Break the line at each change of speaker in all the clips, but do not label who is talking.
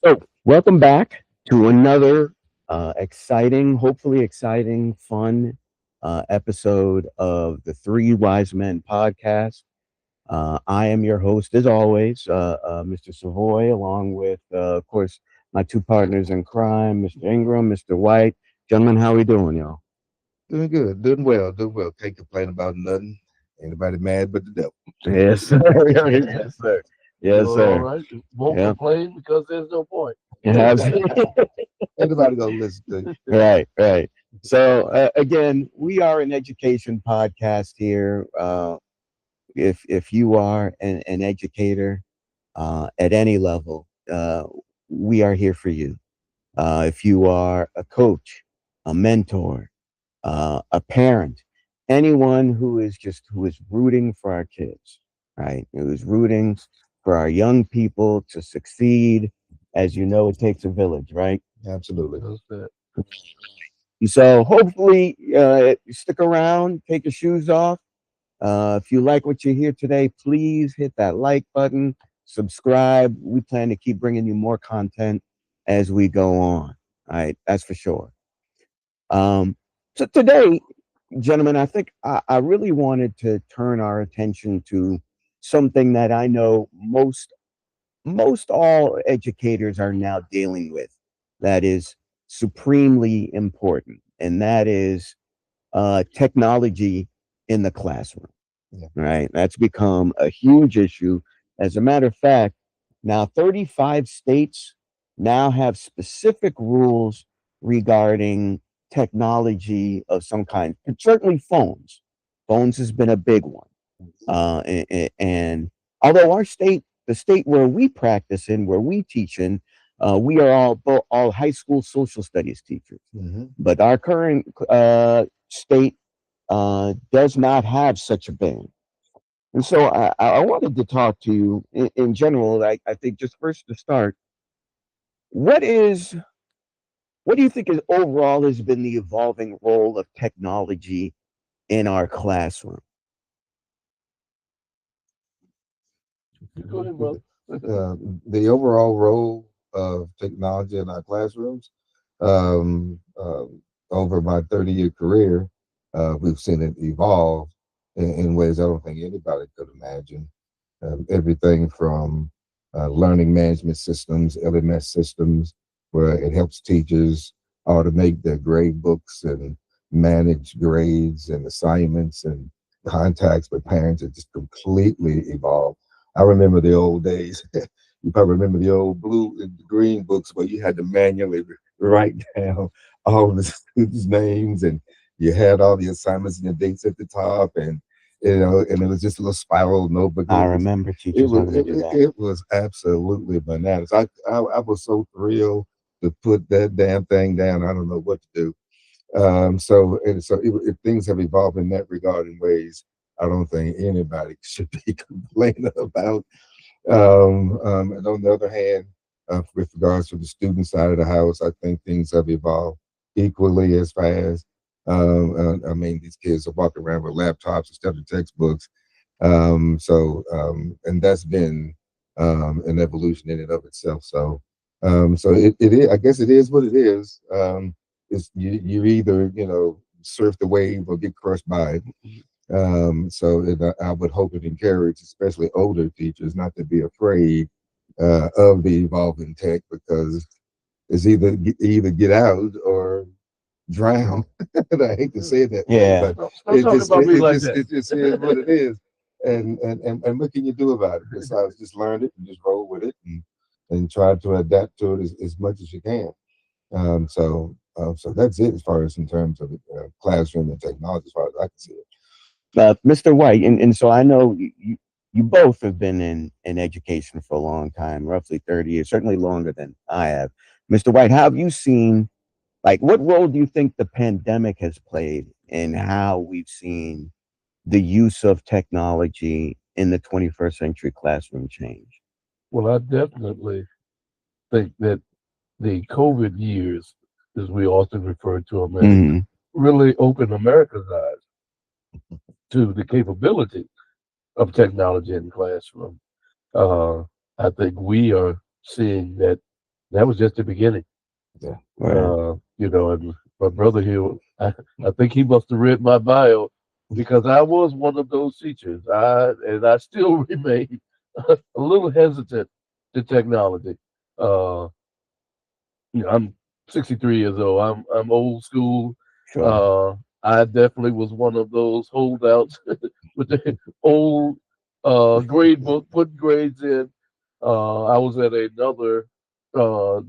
So, welcome back to another exciting, hopefully exciting, fun episode of the Three Wise Men podcast. I am your host, as always, Mr. Savoy, along with, of course, my two partners in crime, Mr. Ingram, Mr. White. Gentlemen, how we doing, y'all?
Doing good, doing well, doing well. Can't complain about nothing. Anybody mad but the devil.
Yes, sir. Yes, sir. Yes,
Doing all
sir.
right. Won't
Yeah.
complain because there's no point.
Anybody gonna listen to you.
Right, right. So again, we are an education podcast here. If you are an educator at any level, we are here for you. If you are a coach, a mentor, a parent, anyone who is rooting for our kids, right? Who is rooting for our young people to succeed. As you know, it takes a village, right?
Absolutely.
That's it.
So hopefully, stick around, take your shoes off. If you like what you hear today, please hit that like button, subscribe. We plan to keep bringing you more content as we go on. All right, that's for sure. Um, so today, gentlemen, I think I really wanted to turn our attention to something that I know most all educators are now dealing with. That is supremely important, and that is technology in the classroom.
Yeah.
Right, that's become a huge issue. As a matter of fact, now 35 states now have specific rules regarding technology of some kind. And certainly phones. Phones has been a big one. And although our state, the state where we practice in, where we teach in, we are all high school social studies teachers.
Mm-hmm.
But our current state does not have such a ban. And so I wanted to talk to you in general. I think just first to start, what is what do you think is overall has been the evolving role of technology in our classroom?
Go ahead, brother.
Uh, the overall role of technology in our classrooms, um, uh, over my 30-year career, we've seen it evolve in ways I don't think anybody could imagine. Everything from learning management systems, LMS systems, where it helps teachers automate their grade books and manage grades and assignments and contacts with parents. It just completely evolved. I remember the old days. You probably remember the old blue and green books where you had to manually write down all the students' names, and you had all the assignments and the dates at the top, and and it was just a little spiral notebook.
I remember
It
teachers
was
having to
it,
do that.
it was absolutely bananas. I was so thrilled to put that damn thing down. I don't know what to do. If things have evolved in that regard in ways I don't think anybody should be complaining about. And on the other hand, with regards to the student side of the house, I think things have evolved equally as fast. I mean, these kids are walking around with laptops instead of textbooks. And that's been an evolution in and of itself. It is. I guess it is what it is. You either surf the wave or get crushed by it. I would hope and encourage, especially older teachers, not to be afraid of the evolving tech, because it's either get out or drown. And I hate to say it that way,
Yeah.
but
Don't talk about me like that.
it just is what it is. And what can you do about it? Besides just learn it and just roll with it, and try to adapt to it as much as you can. So that's it as far as in terms of the classroom and technology, as far as I can see it.
Mr. White, and so I know you both have been in education for a long time, roughly 30 years, certainly longer than I have. Mr. White, how have you seen, like, what role do you think the pandemic has played in how we've seen the use of technology in the 21st century classroom change?
Well, I definitely think that the COVID years, as we often refer to them as,
Hmm.
really opened America's eyes to the capability of technology in the classroom. Uh, I think we are seeing that that was just the beginning.
Right.
And my brother here, I think he must have read my bio because I was one of those teachers. I still remain a little hesitant to technology. Uh, I'm 63 years old. I'm old school.
Sure.
Uh, I definitely was one of those holdouts with the old grade book, putting grades in. I was at another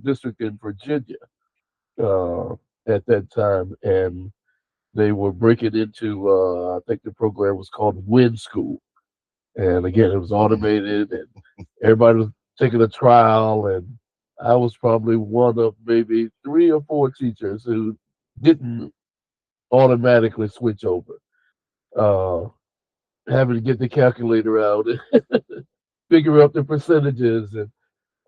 district in Virginia uh, at that time, and they were breaking into. I think the program was called Win School, and again, it was automated, and everybody was taking a trial, and I was probably one of maybe three or four teachers who didn't automatically switch over. Uh, Having to get the calculator out and figure out the percentages, and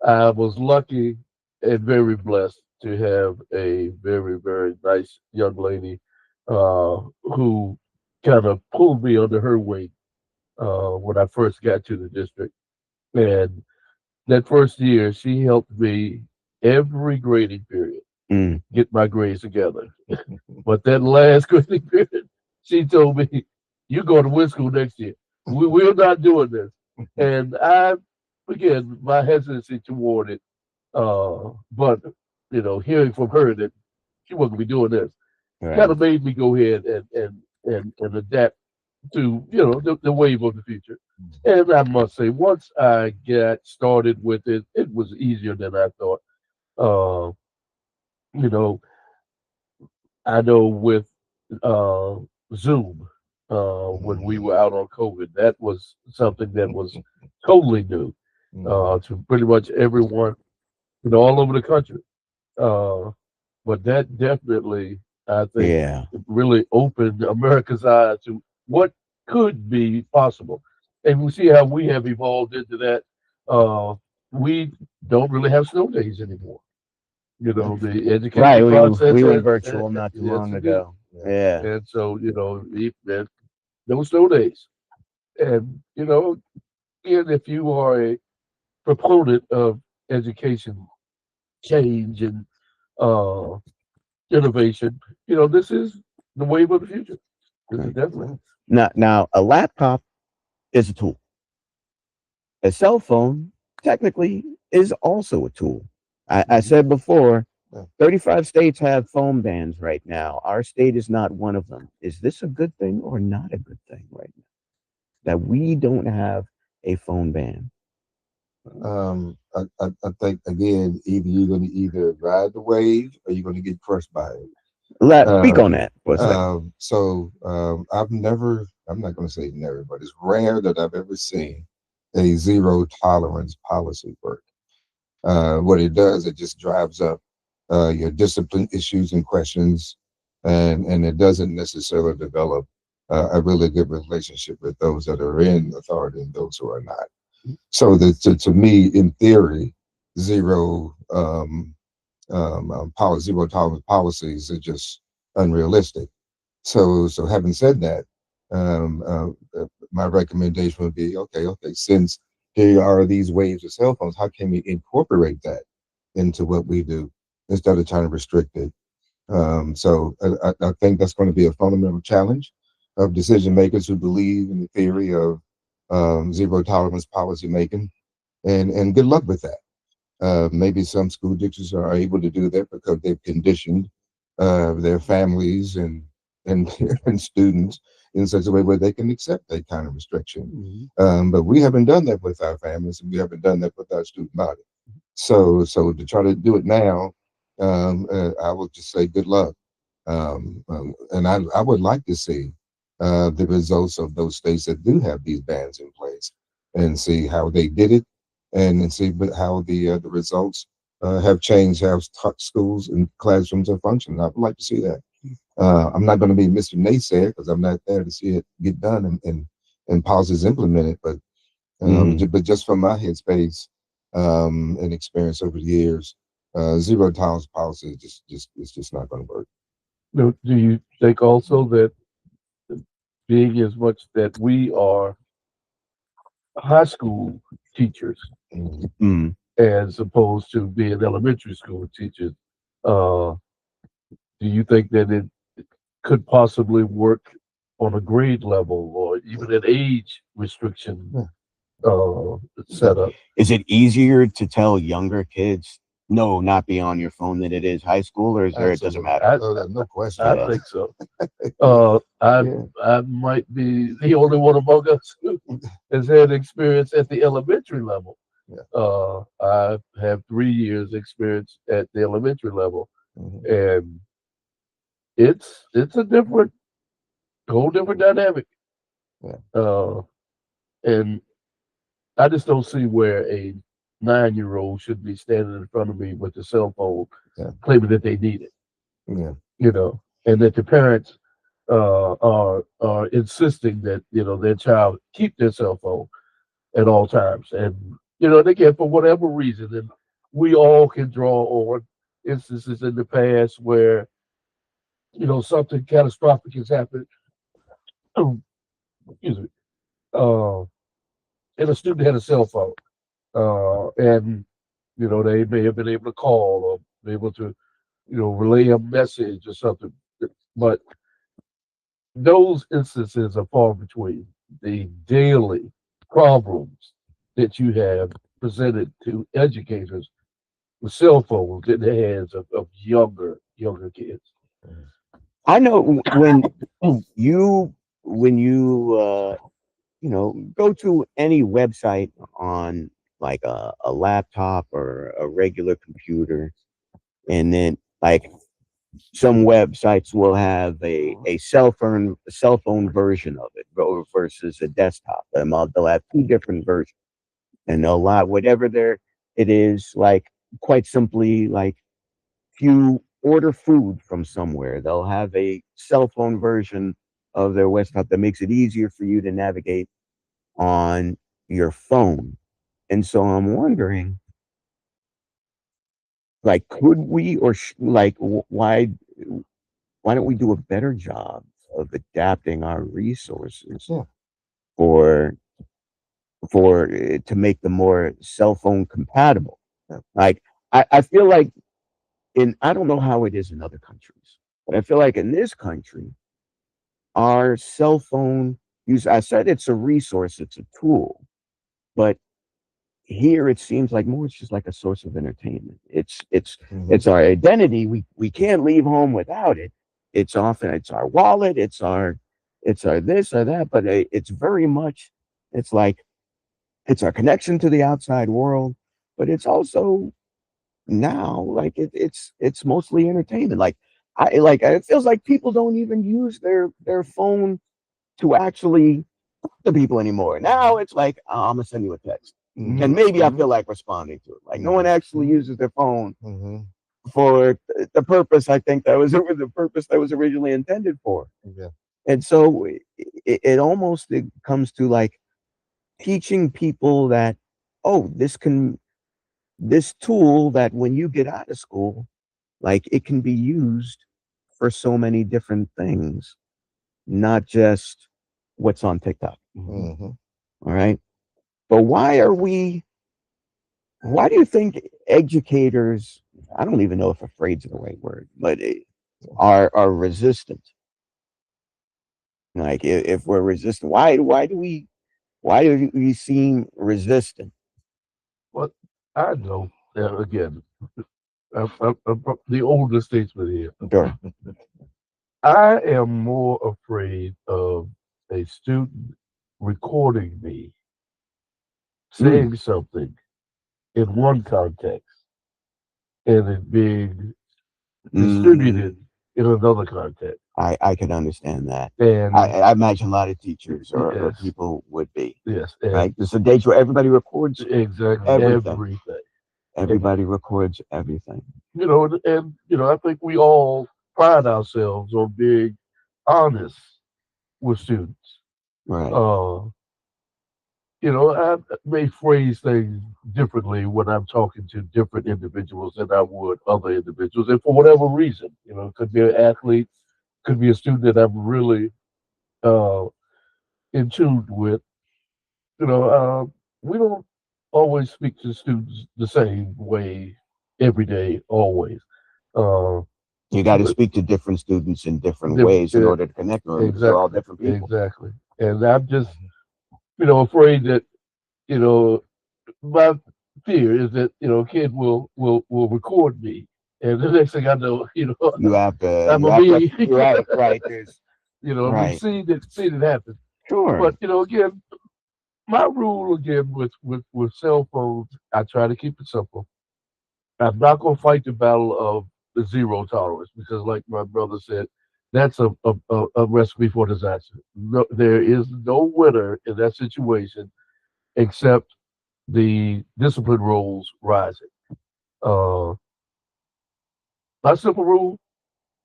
I was lucky and very blessed to have a very, very nice young lady who kind of pulled me under her wing when I first got to the district. And that first year, she helped me every grading period
Mm.
get my grades together. But that last grading period, she told me, "You're going to win school next year. We're not doing this." And again, my hesitancy toward it, but hearing from her that she wasn't gonna be doing this, kind
Right.
of made me go ahead and adapt to the wave of the future. And I must say, once I got started with it, it was easier than I thought. Uh, you know, I know with uh, Zoom, when we were out on COVID, that was something that was totally new to pretty much everyone, all over the country. Uh, but that definitely, I think,
Yeah.
really opened America's eyes to what could be possible. And we see how we have evolved into that. Uh, we don't really have snow days anymore. The
Right.
education
We
process
went
has,
virtual not too
yes,
long
indeed.
ago. Yeah.
And so, there's no snow days. And, again, if you are a proponent of education change and uh, innovation, this is the wave of the future. This is
Right.
definitely.
Now, a laptop is a tool. A cell phone technically is also a tool. I said before, 35 states have phone bans right now. Our state is not one of them. Is this a good thing or not a good thing right now that we don't have a phone ban?
I think again, either you're going to either ride the wave or you're going to get crushed by it.
Let's speak
Uh,
on that for a second.
I've never, I'm not going to say never, but it's rare that I've ever seen a zero tolerance policy work. What it does, it just drives up your discipline issues and questions, and it doesn't necessarily develop a really good relationship with those that are in authority and those who are not. So to me, in theory, zero zero tolerance policies are just unrealistic. So having said that, my recommendation would be okay. Since there are these waves of cell phones, how can we incorporate that into what we do instead of trying to restrict it? I think that's going to be a fundamental challenge of decision makers who believe in the theory of zero tolerance policy making, and good luck with that. Maybe some school districts are able to do that because they've conditioned their families and and students in such a way where they can accept that kind of restriction. But we haven't done that with our families, and we haven't done that with our student body. So to try to do it now, I would just say good luck. And I would like to see the results of those states that do have these bans in place and see how they did it and see how the results have changed how schools and classrooms are functioning. I would like to see that. I'm not going to be Mr. Naysayer because I'm not there to see it get done and policies implemented.
Mhm.
But just from my headspace and experience over the years, zero tolerance policy is just it's just not going to work.
Do you think also that being as much that we are high school teachers
Mhm.
Mm.
as opposed to being elementary school teachers. Uh, do you think that it could possibly work on a grade level or even an age restriction
Yeah.
uh,
Yeah.
setup?
Is it easier to tell younger kids, no, not be on your phone than it is high school, or is there, it doesn't
Absolutely.
matter?
I,
Oh, there's no question
I
Yeah.
about
think so.
it.
Uh, I
Yeah.
I might be the only one among us who has had experience at the elementary level.
Yeah.
I have 3 years experience at the elementary level,
Mhm.
and it's a different, whole different dynamic.
Yeah.
Uh, and I just don't see where a 9-year-old should be standing in front of me with a cell phone,
Yeah.
claiming that they need it.
Yeah.
And that the parents are insisting that their child keep their cell phone at all times, and they get for whatever reason, and we all can draw on instances in the past where something catastrophic has happened. Excuse me. Uh, and a student had a cell phone, and they may have been able to call or be able to relay a message or something, but those instances are far between. The daily problems that you have presented to educators with cell phones in the hands of younger kids.
Mhm.
I know you when you go to any website on like a laptop or a regular computer, and then like some websites will have a cell phone version of it versus a desktop. They'll have two different versions, and they'll allow whatever it is, like quite simply, like if you order food from somewhere, they'll have a cell phone version of their desktop that makes it easier for you to navigate on your phone. And so I'm wondering, like, could we or like why don't we do a better job of adapting our resources
Yeah.
for to make them more cell phone compatible?
Yeah.
Like I feel like I don't know how it is in other countries, but I feel like in this country, our cell phone use, I said it's a resource, it's a tool, but here it seems like more it's just like a source of entertainment.
Mhm.
It's our identity. We can't leave home without it. It's our wallet, it's our this or that, but it's very much it's like it's our connection to the outside world, but it's also now like it's mostly entertainment. Like it feels like people don't even use their phone to actually talk to people anymore. Now it's like, oh, I'm gonna send you a text, and
Mhm.
maybe I feel like responding to it. Like no one
Mhm.
actually uses their phone
Mhm.
for the purpose I think that was the purpose that was originally intended for.
Yeah.
And so it almost it comes to like teaching people that, oh, this tool that when you get out of school, like it can be used for so many different things, not just what's on TikTok.
Mhm.
All right. But why do you think educators, I don't even know if afraid's the right word, but are resistant? Like if we're resistant, why do we seem resistant?
But I know, again, I'm the older statesman here.
Sure.
I am more afraid of a student recording me
Mm,
saying something in one context and it being distributed
mm,
in another context.
I can understand that.
And
I imagine a lot of teachers or
yes,
people would be,
yes, and
right? There's a day where everybody records
exactly
everything.
everything. And
Everybody records everything.
I think we all pride ourselves on being honest with students.
Right.
Uh, I may phrase things differently when I'm talking to different individuals than I would other individuals, and for whatever reason, it could be an athlete, could be a student that I'm really uh, in tune with. You know, uh, we don't. always speak to students the same way every day, always. Uh,
You got to
but
speak to different students in different
different,
ways in order to connect with them because they're all
exactly,
different people.
exactly. And I'm just, afraid that you know my fear is that a kid will record me, and the next thing I know, I'm
You
a
have to,
me.
right, right. There's,
We've
right.
seen it happen.
Sure.
But again, my rule again with cell phones, I try to keep it simple. I'm not going to fight the battle of the zero tolerance because, like my brother said, that's a recipe for disaster. No, there is no winner in that situation except the discipline rules rising. Uh, my simple rule: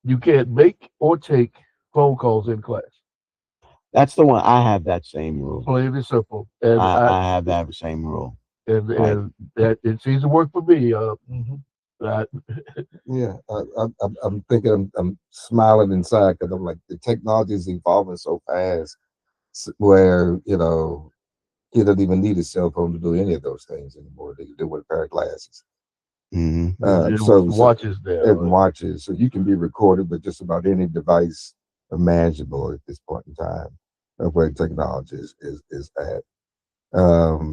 you can't make or take phone calls in class.
That's the one. I have that same rule.
Plain and simple. And
I have that same rule. Right.
and that it seems to work for me. I,
Yeah, I'm thinking, I'm smiling inside because I'm like, the technology is evolving so fast, where you don't even need a cell phone to do any of those things anymore. They can do with a pair of glasses.
Hmm.
with
So
watches
it
now.
watches, so you can be recorded with just about any device imaginable at this point in time of where technology is at.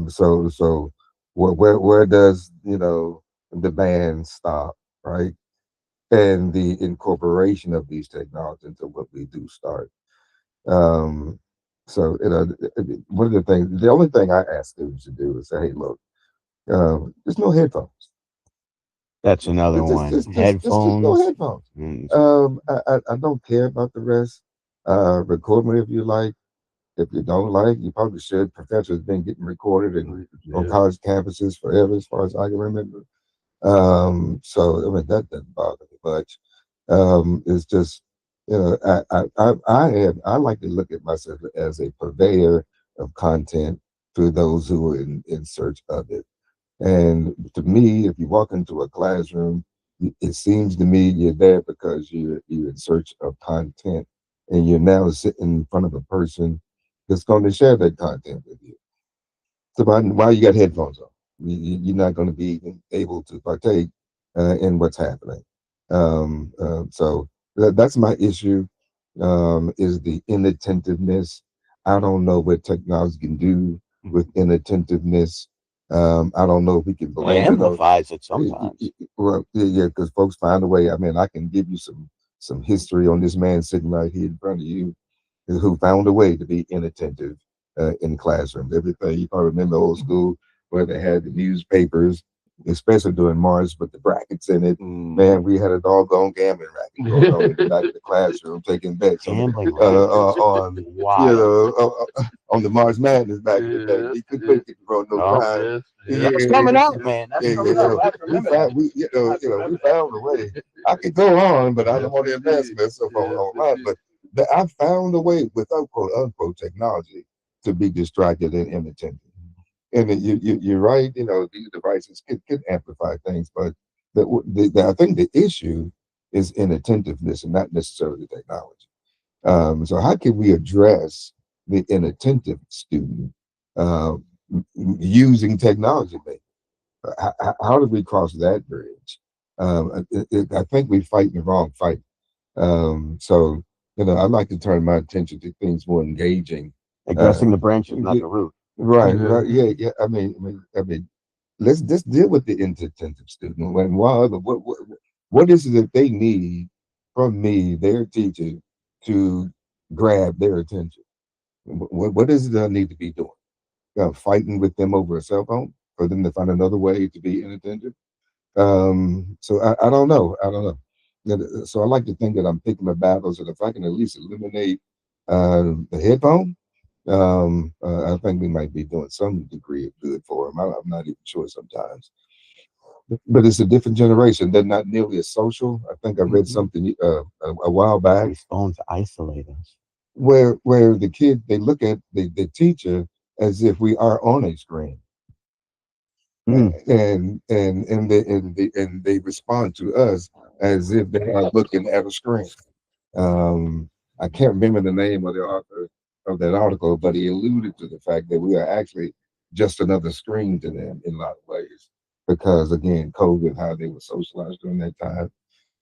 So where does the band stop, right? And the incorporation of these technologies into what we do start. Um, so one of the things, the only thing I ask students to do is say, hey, look, there's no headphones.
That's another
Just, just,
one.
just, just, just, just no
Headphones.
headphones.
Mm,
I don't care about the rest. Record me if you like. If you don't like, you probably should. Professors been getting recorded on
Yeah.
college campuses forever, as far as I can remember. So I mean that doesn't bother me much. It's just I like to look at myself as a purveyor of content to those who are in search of it. And to me, if you walk into a classroom, it seems to me you're there because you're in search of content, and you're now sitting in front of a person that's going to share that content with you. So why you got headphones on? You're not going to be able to partake in what's happening. So that's my issue. Is the inattentiveness. I don't know what technology can do with inattentiveness. I don't know if we can
it
blame it on.
amplifies it sometimes.
Well, yeah, because folks find a way. I mean, I can give you some history on this man sitting right here in front of you, who found a way to be inattentive in classrooms. Everything you probably remember old school where they had the newspapers, especially during March, with the brackets in it. Man,
Mm,
we had a doggone gambling racket going on in the back of the classroom, taking bets on
gambling rackets. Wild.
on the March Madness back in the day.
Yes,
You couldn't
yes,
put it wrong no
Oh,
time.
yes,
Yeah,
yes,
that's
yes,
coming
yeah,
up,
yes,
man. That's
yeah,
coming up. I have to
we
remember that.
found we
I have to
we
remember that.
found a way. I could go on, but I don't
yes,
want to embarrass
indeed.
myself
Yes,
online.
indeed.
But I found a way without quote unquote technology to be distracted and inattentive. And you're right. These devices can amplify things, but I think the issue is inattentiveness and not necessarily technology. So how can we address the inattentive student uh, using technology? Maybe how do we cross that bridge? I think we fight the wrong fight. So I like to turn my attention to things more engaging. Uh,
Addressing the branches, not
y-
the root.
right,
Yeah.
right, yeah, yeah. I mean, let's just deal with the inattentive student. When what is it that they need from me, their teacher, to grab their attention? What is it that I need to be doing? Fighting with them over a cell phone for them to find another way to be inattentive? So I don't know. I don't know. So I like to think that I'm picking my battles, and if I can at least eliminate the headphone, I think we might be doing some degree of good for them. I'm not even sure sometimes, but it's a different generation. They're not nearly as social. I think I read
Hmm.
something a while back
These phones isolate us.
where the kid, they look at the teacher as if we are on a screen,
Mm.
and they respond to us as if they are looking at a screen. Um, I can't remember the name of the author of that article, but he alluded to the fact that we are actually just another screen to them in a lot of ways. Because again, COVID, how they were socialized during that time,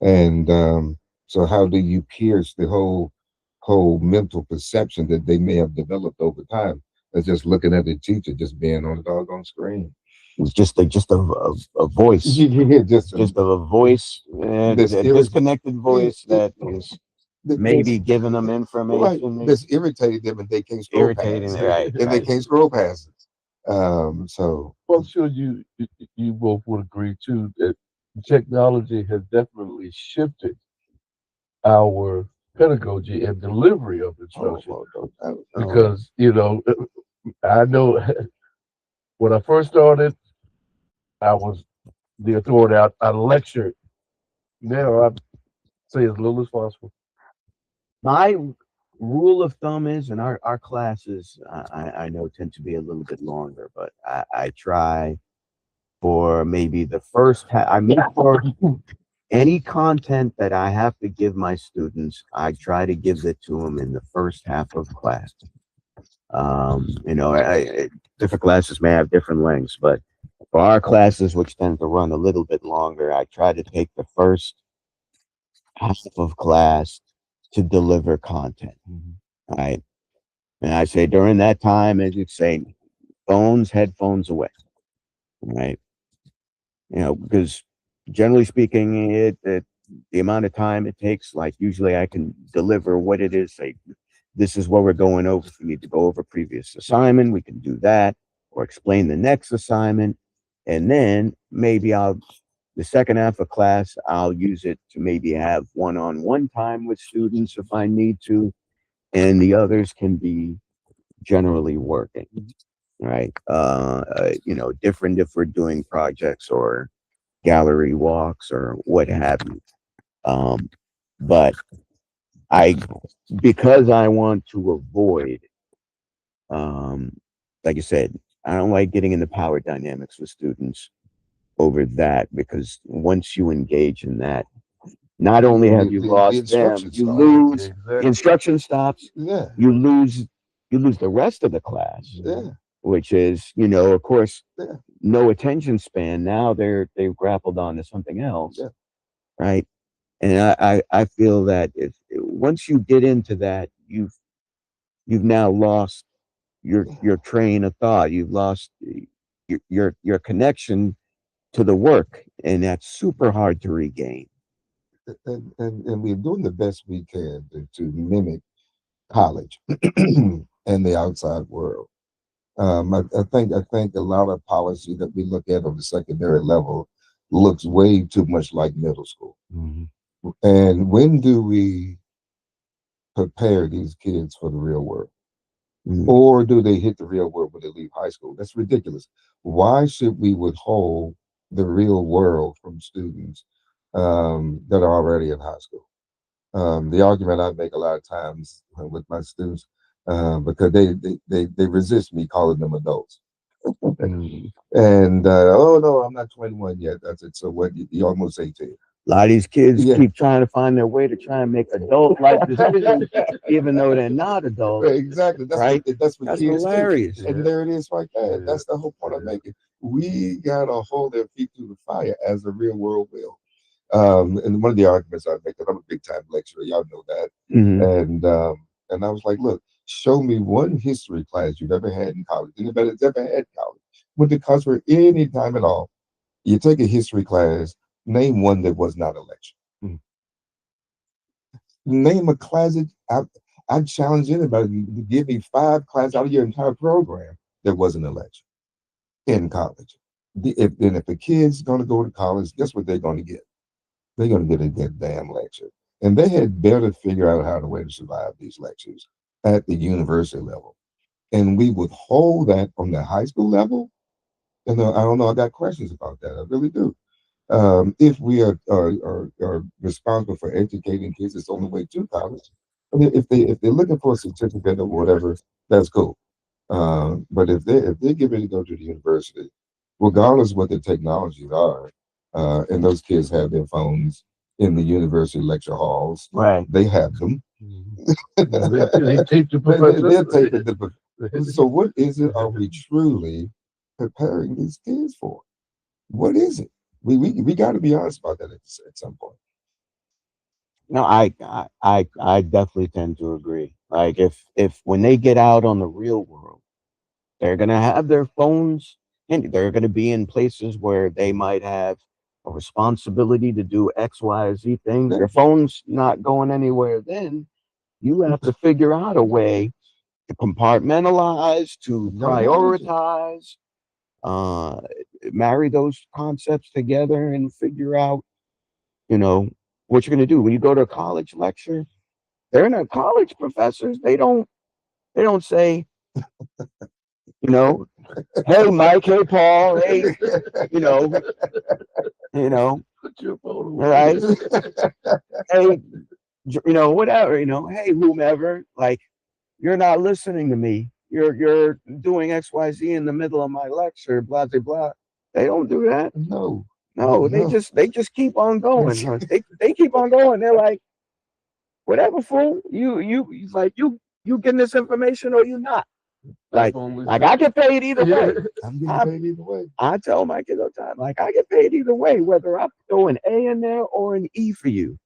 and so how do you pierce the whole mental perception that they may have developed over time? That's just looking at the teacher just being on the doggone screen.
It's just a voice,
Yeah, just
just a voice,
this
a
irrit-
disconnected voice that is
this
maybe giving them
right
information, maybe
that's irritating them and they can't scroll
irritating.
past
Right,
and they
right.
can't scroll past it. So
Well, I'm sure you both would agree too that technology has definitely shifted our pedagogy and delivery of
oh
instruction
well,
because I know when I first started, I was the authority. I lectured. Now I say as little as possible.
My rule of thumb is, and our classes, I know tend to be a little bit longer, but I try for maybe the first half. I mean, for any content that I have to give my students, I try to give it to them in the first half of class. Different classes may have different lengths, but for our classes, which tend to run a little bit longer, I try to take the first half of class to deliver content. Right. And I say during that time, as you say, headphones away. Right. Because generally speaking, the amount of time it takes, like usually I can deliver what it is. Say, this is what we're going over. If we need to go over previous assignment, we can do that, or explain the next assignment. And then maybe the second half of class, I'll use it to maybe have one-on-one time with students if I need to. And the others can be generally working, right? Different if we're doing projects or gallery walks or what have you. Um, but I, because I want to avoid, um, like I said, I don't like getting into power dynamics with students over that because once you engage in that, not only have you
the
lost them,
instruction
you
started.
lose the
Exactly.
instruction stops,
Yeah,
you lose the rest of the class,
yeah,
which is, of course,
yeah,
no attention span. Now they've grappled onto something else,
yeah.
right? And I feel that if once you get into that, you've now lost your train of thought. You've lost your connection to the work, and that's super hard to regain.
And we're doing the best we can to mimic college and the outside world. I think a lot of policy that we look at on the secondary level looks way too much like middle school.
Mhm.
And when do we prepare these kids for the real world?
Mhm.
Or do they hit the real world when they leave high school? That's ridiculous. Why should we withhold the real world from students that are already in high school? The argument I make a lot of times with my students, because they resist me calling them adults.
Mhm.
And oh no, I'm not 21 yet. That's it. So what? You're almost 18.
A lot of these kids
Yeah.
keep trying to find their way to try and make adult life decisions, even though they're not adults,
Exactly.
right?
That's what
That's
kids do.
hilarious.
And
Yeah.
there it is right there.
Yeah.
That's the whole point I'm
Yeah.
making. We gotta hold their feet to the fire as the real world will. And one of the arguments I make, because I'm a big time lecturer, y'all know that.
Hmm.
And I was like, look, show me one history class you've ever had in college. Anybody that's ever had college, went to college for any time at all. You take a history class, name one that was not a lecture. Mhm. Name a class that I challenge anybody to give me five classes out of your entire program that wasn't a lecture in college. If the kid's going to go to college, guess what they're going to get? They're going to get a good damn lecture. And they had better figure out how to way to survive these lectures at the university level. And we would hold that on the high school level. And I don't know, I got questions about that. I really do. If we are responsible for educating kids, it's on the way to college. I mean, if they're looking for a certificate or whatever, that's cool. But if they're getting ready to go to the university, regardless what the technologies are, and those kids have their phones in the university lecture halls,
Right.
they have them.
Mhm. Yeah, they tape the
They're
professor.
taping the. So what is it? Are we truly preparing these kids for? What is it? We got to be honest about that at some point.
No, I definitely tend to agree. Like if when they get out on the real world, they're gonna have their phones and they're gonna be in places where they might have a responsibility to do X, Y, Z thing.
Yeah.
Your phone's not going anywhere then. You have to figure out a way to compartmentalize, to
You gotta manage it.
prioritize, uh, marry those concepts together and figure out, you know, what you're going to do. When you go to a college lecture, they're not college professors. They don't say, you know, hey Mike, hey Paul, hey, you know, you know,
Put your phone
all
away.
right, hey, whatever, hey whomever, like you're not listening to me. You're doing XYZ in the middle of my lecture, blah blah blah. They don't do that.
No,
No, they
no.
just keep on going. They keep on going. They're like, whatever, fool. You getting this information or you not?
I've
Like
only
like
said,
I get paid either
yeah,
way.
I'm getting
I
paid either way.
I tell my kids all the time, like I get paid either way, whether I throw an A in there or an E for you.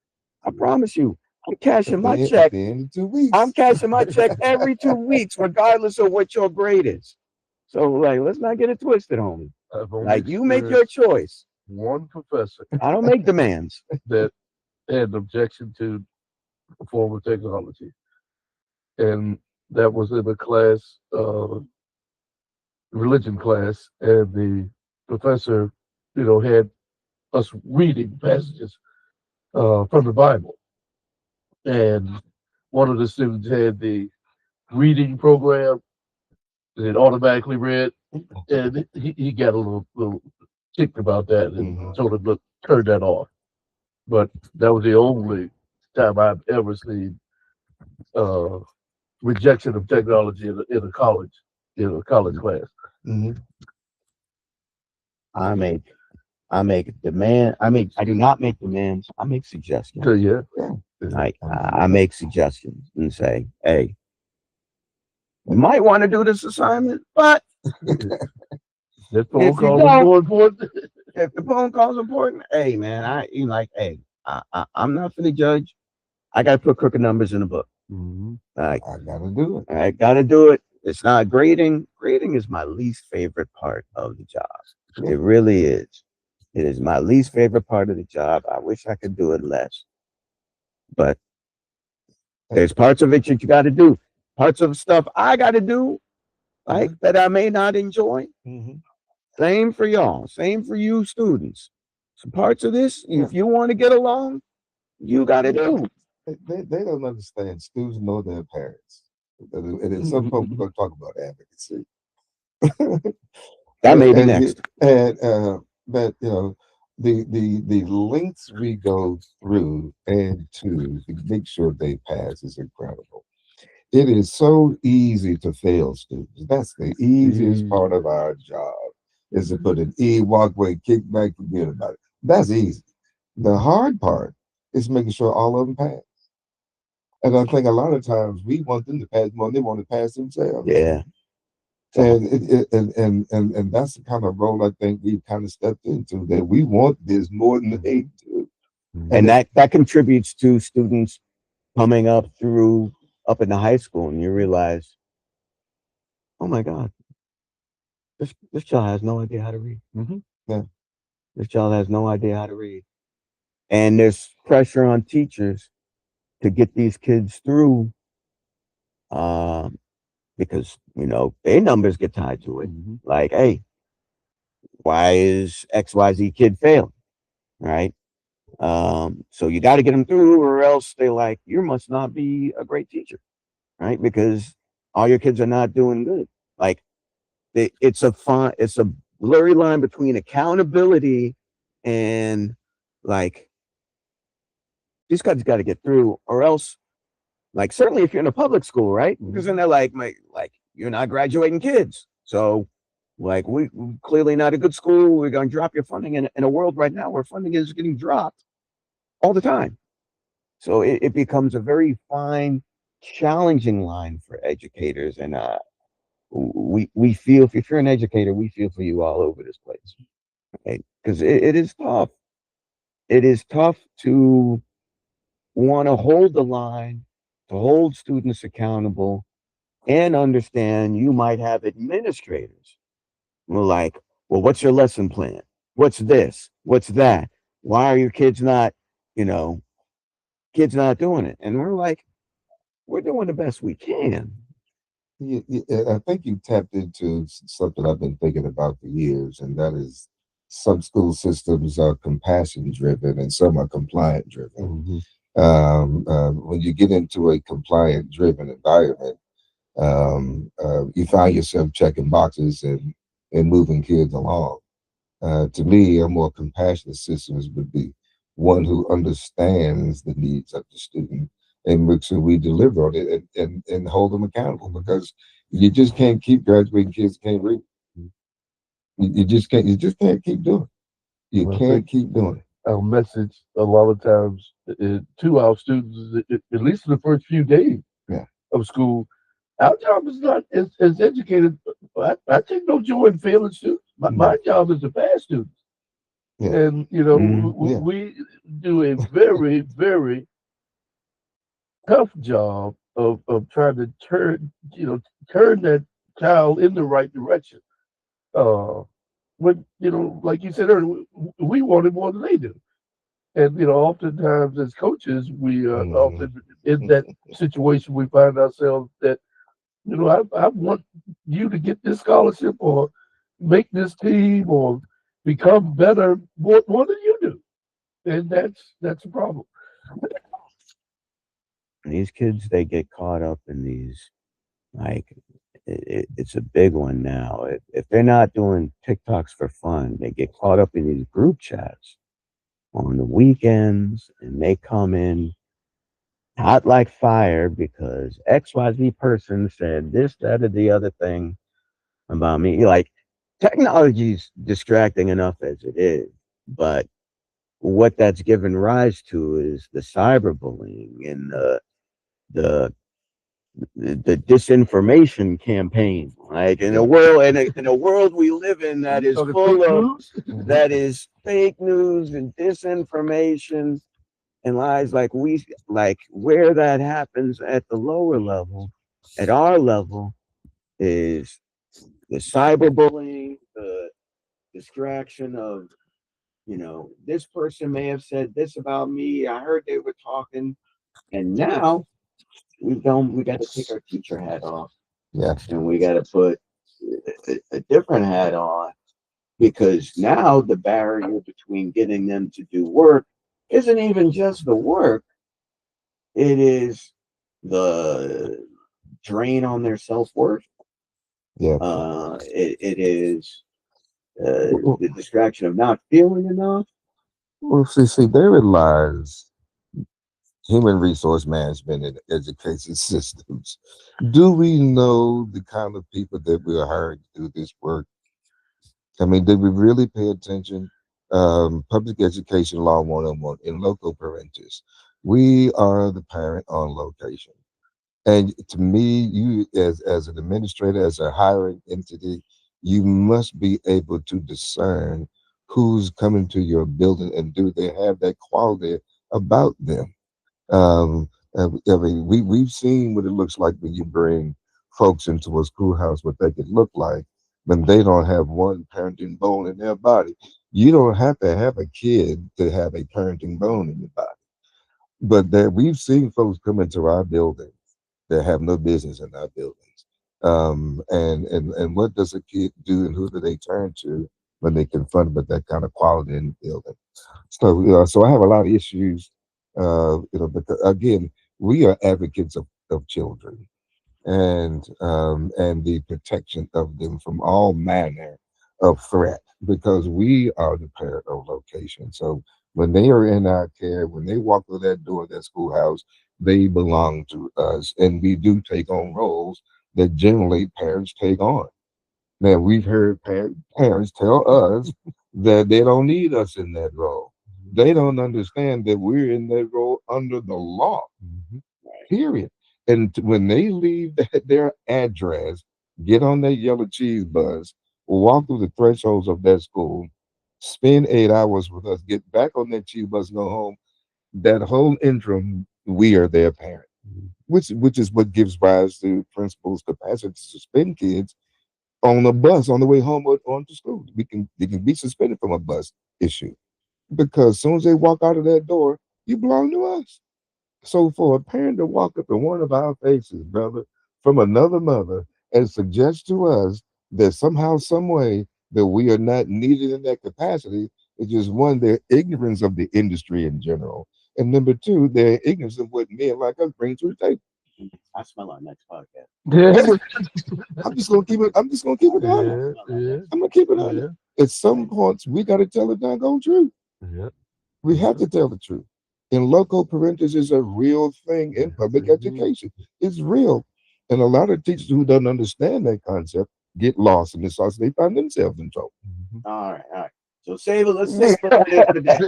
I promise you, I'm cashing my
At
check.
the end of two
I'm
weeks,
cashing my check every 2 weeks, regardless of what your grade is. So like, let's not get it twisted, homie.
I've only
Like you make your
experienced
choice.
one professor
I don't make demands.
that had an objection to a form of technology, and that was in a class, religion class, and the professor, had us reading passages from the Bible, and one of the students had the reading program that it automatically read, and he got a little ticked about that, and
Mhm.
told him, "Look, turn that off." But that was the only time I've ever seen uh, rejection of technology in a college class.
Mhm.
I make I make demand. I do not make demands. I make
So
suggestions.
yeah,
Yeah,
Like I
yeah.
make suggestions and say, hey, you might want to do this assignment, but
that phone
if you
call was
don't,
more important.
if the phone call's important, hey man, hey, I'm not for the judge. I gotta put crooked numbers in the book.
Mhm.
Like
I gotta do it.
I gotta do it. It's not grading. Grading is my least favorite part of the job.
Yeah.
It really is. It is my least favorite part of the job. I wish I could do it less, but there's parts of it that you got to do. Parts of stuff I got to do, like
Mhm.
that I may not enjoy.
Mhm.
Same for y'all. Same for you students. Some parts of this,
Yeah.
if you want to get along, you got to do.
They don't understand. Students know their parents. And at some point, we're going to talk about advocacy.
That may be
and
next.
but the lengths we go through and to make sure they pass is incredible. It is so easy to fail students. That's the easiest part
Easy.
of our job is to put an E, walk away, kick back, forget about it. That's easy. The hard part is making sure all of them pass. And I think a lot of times we want them to pass more than they want to pass themselves.
Yeah. So,
And and that's the kind of role I think we've kind of stepped into, that we want this more than they do. And
and that contributes to students coming up in the high school, and you realize, oh my God, this child has no idea how to read.
Mhm.
yeah,
This child has no idea how to read, and there's pressure on teachers to get these kids through, um, because their numbers get tied to it.
Mhm.
Like, hey, why is XYZ kid failing? Right? So you got to get them through, or else they like you must not be a great teacher, right? Because all your kids are not doing good. Like it's a blurry line between accountability and like these guys got to get through, or else like certainly if you're in a public school, right? Because then they're like you're not graduating kids, so like we clearly not a good school. We're going to drop your funding in a world right now where funding is getting dropped all the time. So it becomes a very fine, challenging line for educators, and we feel, if you're an educator, we feel for you all over this place, right? Because it is tough. It is tough to want to hold the line, to hold students accountable, and understand you might have administrators who are like, well, what's your lesson plan? What's this? What's that? Why are your kids not, you know, kids not doing it? And we're like, we're doing the best we can.
I think you tapped into something I've been thinking about for years, and that is some school systems are compassion driven and some are compliant driven.
Mm-hmm.
When you get into a compliant driven environment, you find yourself checking boxes and moving kids along. To me, a more compassionate system would be one who understands the needs of the student and make sure we deliver on it and hold them accountable because you just can't keep graduating kids who can't read. You just can't keep doing it. You
I think
can't keep doing it.
our message a lot of times to our students is at least in the first few days
Yeah.
of school, our job is not as educated. I take no joy in failing students. My job is to pass students.
Yeah.
And
Mm-hmm.
Yeah.
we do a very very tough job of trying to turn that child in the right direction. Uh, when like you said earlier, we want it more than they do, and oftentimes as coaches, we are
Mhm.
often in that situation. We find ourselves that I want you to get this scholarship or make this team or become better more than you do, and that's a problem.
These kids, they get caught up in these, like, it's a big one now. If they're not doing TikToks for fun, they get caught up in these group chats on the weekends, and they come in hot like fire because XYZ person said this, that, or the other thing about me. You're like, technology's distracting enough as it is, but what that's given rise to is the cyberbullying and the the disinformation campaign. Like in a
Yeah.
world, in a world we live in that
You
is
talking
full
fake
of,
news?
that is fake news and disinformation and lies, like where that happens at the lower level, at our level, is the cyberbullying, the distraction of, this person may have said this about me. I heard they were talking, and now we got to take our teacher hat off
Yeah.
and we got to put a different hat on, because now the barrier between getting them to do work isn't even just the work, it is the drain on their self-worth.
Yeah.
It is
Well,
the distraction of not feeling enough.
see, therein lies human resource management and education systems. Do we know the kind of people that we're hiring to do this work? I mean, did we really pay attention? Public education law 101 in loco parentis. We are the parent on location. And to me, you as an administrator, as a hiring entity, you must be able to discern who's coming to your building and do they have that quality about them. I mean, we've seen what it looks like when you bring folks into a schoolhouse, what they could look like when they don't have one parenting bone in their body. You don't have to have a kid to have a parenting bone in your body, but that we've seen folks come into our building that have no business in our buildings. And what does a kid do, and who do they turn to when they confronted with that kind of quality in the building? So I have a lot of issues, because again, we are advocates of children and the protection of them from all manner of threat because we are the parent of location. So when they are in our care, when they walk through that door of that schoolhouse, they belong to us, and we do take on roles that generally parents take on. Now, we've heard parents tell us that they don't need us in that role. They don't understand that we're in that role under the law,
Mm-hmm.
period. And when they leave their address, get on that yellow cheese bus, walk through the thresholds of that school, spend 8 hours with us, get back on that cheese bus, go home. That whole interim, we are their parent, which is what gives rise to principals' capacity to suspend kids on a bus on the way home or on to school. They can be suspended from a bus issue because as soon as they walk out of that door, you belong to us. So for a parent to walk up in one of our faces, brother, from another mother, and suggest to us that somehow, some way, that we are not needed in that capacity, is just one, their ignorance of the industry in general, and number two, their ignorance of what men like us bring to the table.
I smell our next podcast.
Yeah,
I'm just gonna keep it. I'm just gonna keep it honest.
yeah, yeah,
I'm gonna keep it honest.
yeah,
At some points, we got to tell the doggone truth.
yeah.
We have to tell the truth. And local parentage is a real thing in public education. It's real. And a lot of teachers who don't understand that concept get lost in the sauce. They find themselves in trouble.
All right, all right. So save it. Let's save it there today.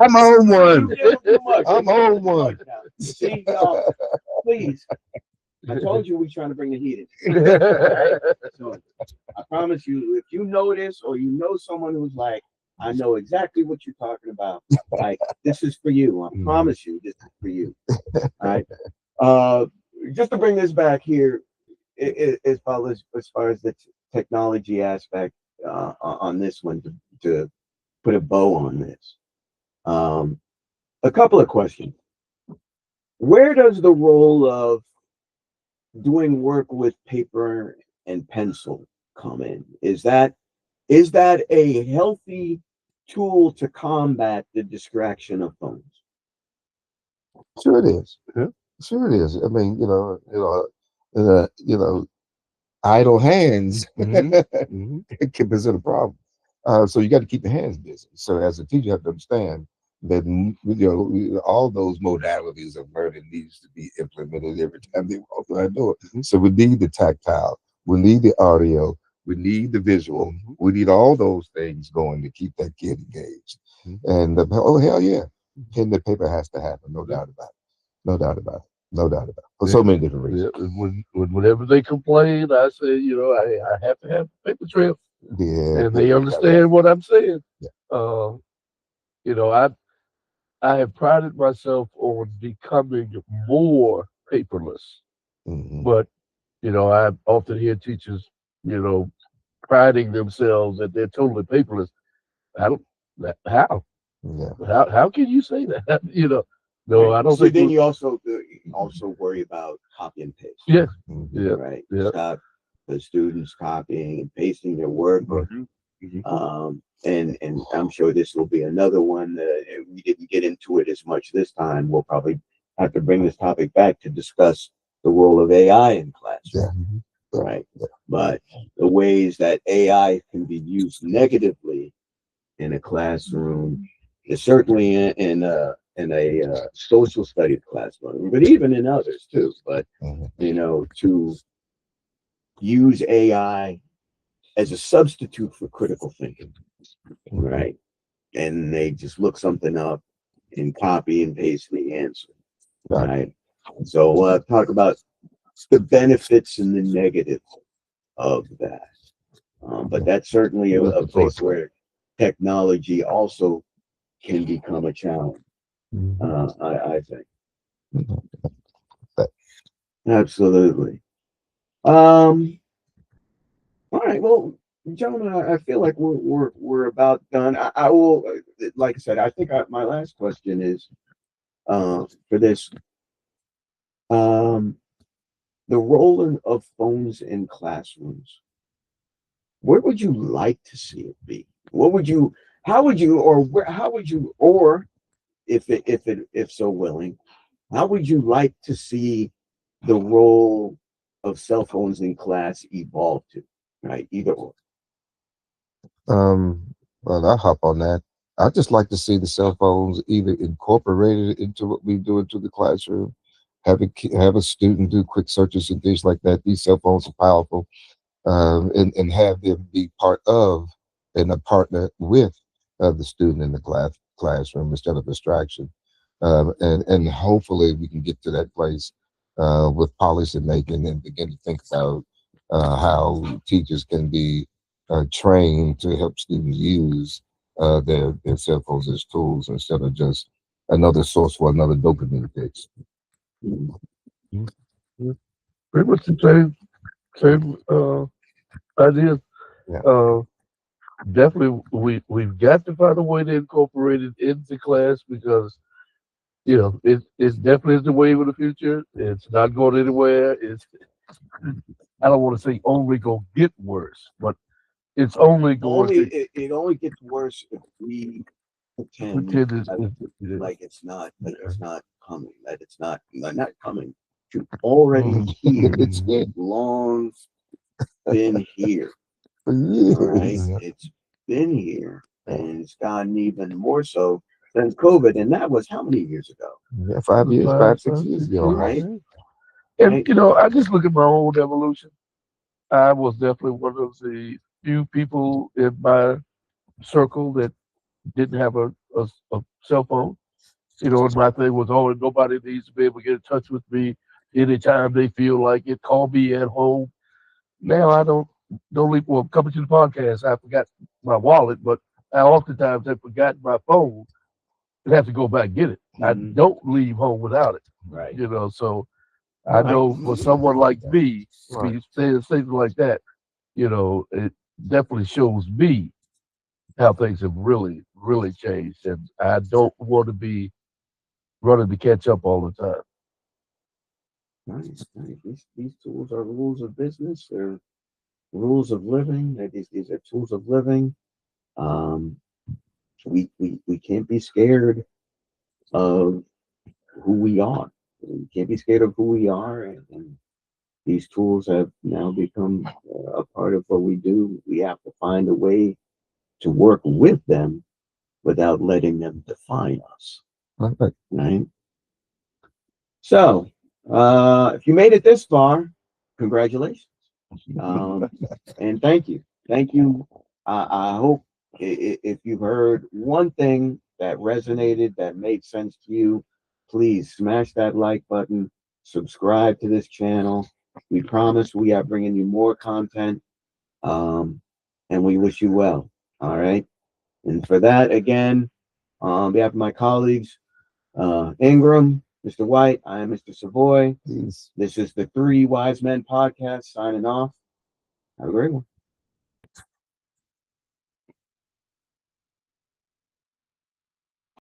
I'm on one.
You give them too much.
I'm on one.
Now. See, y'all, please. I told you we're trying to bring the heat in. So I promise you, if you know this or you know someone who's like, I know exactly what you're talking about. Like, this is for you. I promise you, this is for you. All right. Just to bring this back here, as far as the technology aspect on this one, to put a bow on this, a couple of questions. Where does the role of doing work with paper and pencil come in? Is that a healthy tool to combat the distraction of phones?
Sure it is.
Yeah.
Sure it is. I mean, idle hands
Mhm.
can present a problem. So you got to keep your hands busy. So as a teacher, you have to understand that all those modalities of learning needs to be implemented every time they walk through that door. So we need the tactile, we need the audio, we need the visual, we need all those things going to keep that kid engaged. And oh hell yeah, pen and paper has to happen, no doubt about it, no doubt about it, no doubt about it, for so many different
Yeah,
reasons.
whenever they complain, I say, I have to have a paper trail,
Yeah,
and
yeah,
they understand what I'm saying.
yeah.
Uh, you know, I have prided myself on becoming more paperless,
Hmm.
but I often hear teachers, you know, priding themselves that they're totally paperless. I don't. How?
Yeah.
How can you say that? No,
Right.
I don't
So
think.
then you also worry about copy and paste,
Yeah,
Mhm.
yeah,
right?
yeah.
Stop the students copying and pasting their work, or and I'm sure this will be another one that we didn't get into it as much this time. We'll probably have to bring this topic back to discuss the role of AI in classroom,
Yeah.
Mhm.
Yeah.
right?
Yeah.
But the ways that AI can be used negatively in a classroom is certainly in a social studies classroom, but even in others too. But
Mhm.
to use AI as a substitute for critical thinking, right? And they just look something up and copy and paste the answer,
Right.
right? So talk about the benefits and the negatives of that. But that's certainly a,
Looking
a
forward
place
to it.
where technology also can become a challenge.
Mhm.
I think
Mhm. But,
absolutely. Um, all right. Well, gentlemen, I feel like we're about done. I will, like I said, I think my last question is for this. Um, the role of phones in classrooms. Where would you like to see it be? What would you? How would you? Or where? How would you? Or if so willing, how would you like to see the role of cell phones in class evolve to? Right, either or.
um, well, I'll hop on that. I'd just like to see the cell phones either incorporated into what we do into the classroom, have a student do quick searches and things like that. These cell phones are powerful, and have them be part of and a partner with the student in the classroom instead of distraction. And hopefully we can get to that place with policy making and begin to think about how teachers can be trained to help students use their cell phones as tools instead of just another source for another dopamine fix.
Yeah. Pretty much the same ideas.
Yeah.
Uh, Definitely, we've got to find a way to incorporate it into class because it definitely is the wave of the future. It's not going anywhere. It's I don't want to say only going to get worse, but it's only going
Only
to
it only gets worse if we pretend
pretend
like it's not coming, that it's not coming. It's already here,
It's here
long been here.
for
All right,
years.
it's been here, and it's gotten even more so since COVID, and that was how many years ago?
Yeah, 5 years,
five,
5, 6 years
six
ago.
All
years.
right,
Almost.
And
right.
I just look at my own evolution. I was definitely one of the few people in my circle that didn't have a cell phone. And my thing was, oh, nobody needs to be able to get in touch with me anytime they feel like it. Call me at home. Now I don't leave. Well, coming to the podcast, I forgot my wallet, but I oftentimes have forgotten my phone and have to go back and get it. I
Mhm.
don't leave home without it.
Right,
So I
right.
know for someone like me to
Right.
be saying things like that, it definitely shows me how things have really, really changed, and I don't want to be running to catch up all the time.
Right, right. These tools are rules of business. They're rules of living. These are tools of living. Um, we can't be scared of who we are. We can't be scared of who we are, and these tools have now become a part of what we do. We have to find a way to work with them without letting them define us.
Right.
Right. So, if you made it this far, congratulations. Um, and thank you. I hope if you've heard one thing that resonated, that made sense to you, please smash that like button, subscribe to this channel. We promise we are bringing you more content, um, and we wish you well. All right. And for that, again, on behalf of my colleagues, Ingram, Mr. White, I am Mr. Savoy.
Peace.
This is the Three Wise Men podcast signing off. Have a great one.